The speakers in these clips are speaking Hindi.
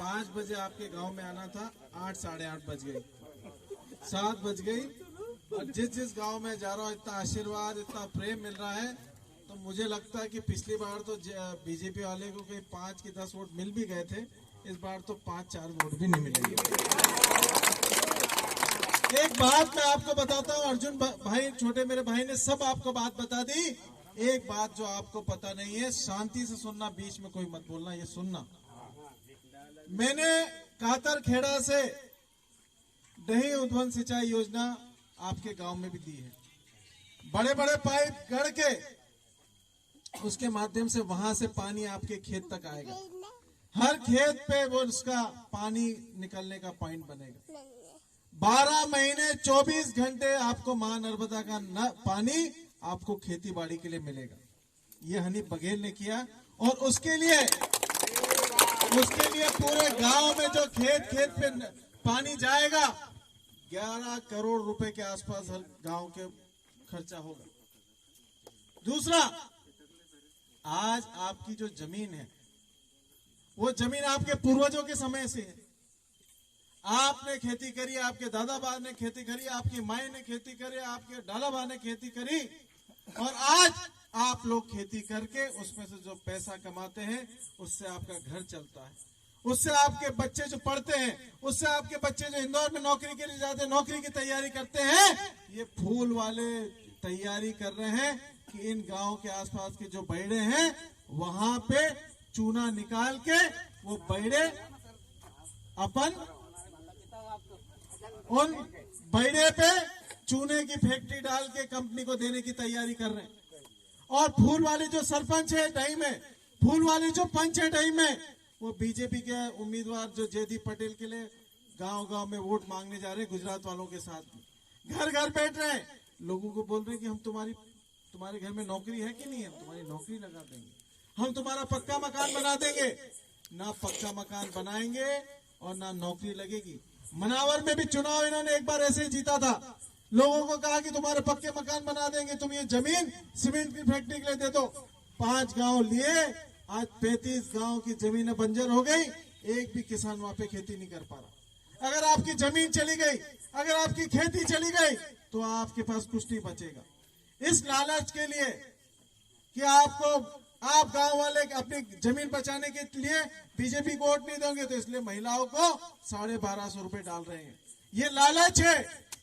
5 बजे आपके गांव में आना था, 8 साढ़े 8 बज गई, 7 बज गई। और जिस गांव में जा रहा हूँ इतना आशीर्वाद, इतना प्रेम मिल रहा है, तो मुझे लगता है कि पिछली बार तो बीजेपी वाले को कहीं 5 की 10 वोट मिल भी गए थे, इस बार तो 5-4 वोट भी नहीं मिलेंगे। एक बात मैं आपको बताता हूँ, अर्जुन भाई, छोटे मेरे भाई ने सब आपको बात बता दी। एक बात जो आपको पता नहीं है, शांति से सुनना, बीच में कोई मत बोलना, ये सुनना। मैंने कातर खेड़ा से दही उद्वन सिंचाई योजना आपके गांव में भी दी है। बड़े बड़े पाइप गढ़ के उसके माध्यम से वहां से पानी आपके खेत तक आएगा। हर खेत पे वो उसका पानी निकलने का पॉइंट बनेगा। 12 महीने 24 घंटे आपको मां नर्मदा का पानी आपको खेती बाड़ी के लिए मिलेगा। ये हनीफ बघेल ने किया, और उसके लिए पूरे गांव में जो खेत पे पानी जाएगा, 11 करोड़ रुपए के आसपास हर गांव के खर्चा होगा। दूसरा, आज आपकी जो जमीन है, वो जमीन आपके पूर्वजों के समय से है। आपने खेती करी, आपके दादा बा ने खेती करी, आपकी माई ने खेती करी, आपके डाला बा ने खेती करी, और आज आप लोग खेती करके उसमें से जो पैसा कमाते हैं, उससे आपका घर चलता है, उससे आपके बच्चे जो पढ़ते हैं, उससे आपके बच्चे जो इंदौर में नौकरी के लिए जाते हैं, नौकरी की तैयारी करते हैं। ये फूल वाले तैयारी कर रहे हैं कि इन गांव के आसपास के जो बैड़े हैं, वहां पे चूना निकाल के वो बैड़े अपन उन बैड़े पे चूने की फैक्ट्री डाल के कंपनी को देने की तैयारी कर रहे हैं। और फूल वाले जो सरपंच है डही में, फूल वाले जो पंच है डही में, वो बीजेपी के उम्मीदवार जो जयदीप पटेल के लिए गांव-गांव में वोट मांगने जा रहे हैं, गुजरात वालों के साथ घर घर बैठ रहे हैं, लोगों को बोल रहे हैं कि हम तुम्हारे घर में नौकरी है कि नहीं है, हम तुम्हारी नौकरी लगा देंगे, हम तुम्हारा पक्का मकान बना देंगे। ना पक्का मकान बनाएंगे और ना नौकरी लगेगी। मनावर में भी चुनाव इन्होंने एक बार ऐसे ही जीता था, लोगों को कहा कि तुम्हारे पक्के मकान बना देंगे, तुम ये जमीन सीमेंट की फैक्ट्री के लिए दे दो। 5 गांव लिए, आज 35 गांव की जमीन बंजर हो गई, एक भी किसान वहां पे खेती नहीं कर पा रहा। अगर आपकी जमीन चली गई, अगर आपकी खेती चली गई, तो आपके पास कुछ नहीं बचेगा। इस लालच के लिए कि आप गांव वाले अपनी जमीन बचाने के लिए बीजेपी को वोट नहीं दोगे, तो इसलिए महिलाओं को 1250 रुपए डाल रहे हैं। ये लालच है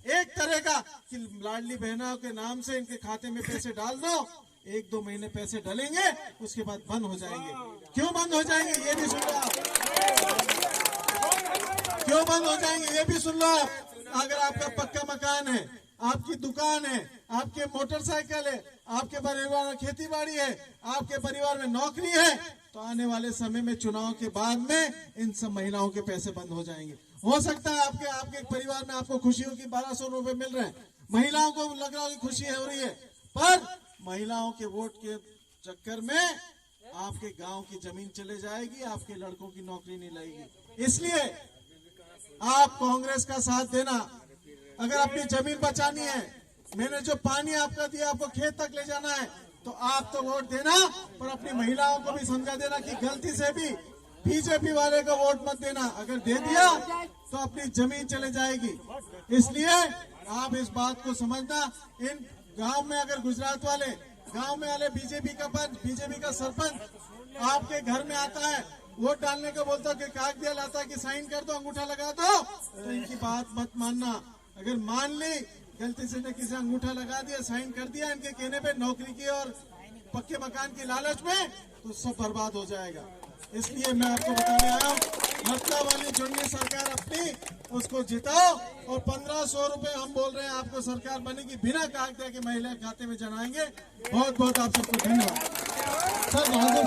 एक तरह का कि लाडली बहनों के नाम से इनके खाते में पैसे डाल दो, 1-2 महीने पैसे डलेंगे, उसके बाद बंद हो जाएंगे। क्यों बंद हो जाएंगे ये भी सुन लो आप, क्यों बंद हो जाएंगे ये भी सुन लो आप। अगर आपका पक्का मकान है, आपकी दुकान है, आपके मोटरसाइकिल है, आपके परिवार में खेती बाड़ी है, आपके परिवार में नौकरी है, तो आने वाले समय में चुनाव के बाद में इन सब महिलाओं के पैसे बंद हो जाएंगे। हो सकता है आपके परिवार में आपको खुशी हो कि 1200 रुपए मिल रहे हैं, महिलाओं को लग रहा है कि खुशी हो रही है, पर महिलाओं के वोट के चक्कर में आपके गांव की जमीन चले जाएगी, आपके लड़कों की नौकरी नहीं लगेगी। इसलिए आप कांग्रेस का साथ देना। अगर अपनी जमीन बचानी है, मैंने जो पानी आपका दिया आपको खेत तक ले जाना है, तो आप तो वोट देना, पर अपनी महिलाओं को भी समझा देना कि गलती से भी बीजेपी वाले को वोट मत देना। अगर दे दिया तो अपनी जमीन चले जाएगी। इसलिए आप इस बात को समझना। इन गांव में अगर गुजरात वाले गांव में वाले बीजेपी का पंच, बीजेपी का सरपंच आपके घर में आता है, वोट डालने को बोलता कि कागज दिया लाता कि साइन कर दो, अंगूठा लगा दो, तो इनकी बात मत मानना। अगर मान ली गलती से ने किसी अंगूठा लगा दिया, साइन कर दिया, इनके कहने पे नौकरी की और पक्के मकान की लालच में, तो सब बर्बाद हो जाएगा। इसलिए मैं आपको बताने आया हूँ, ममता वाली जुड़नी सरकार अपनी उसको जिताओ, और 1500 रुपए हम बोल रहे हैं आपको सरकार बनेगी बिना कागज के महिला खाते में जमाएंगे। बहुत बहुत आप सबको धन्यवाद। सर बहादुर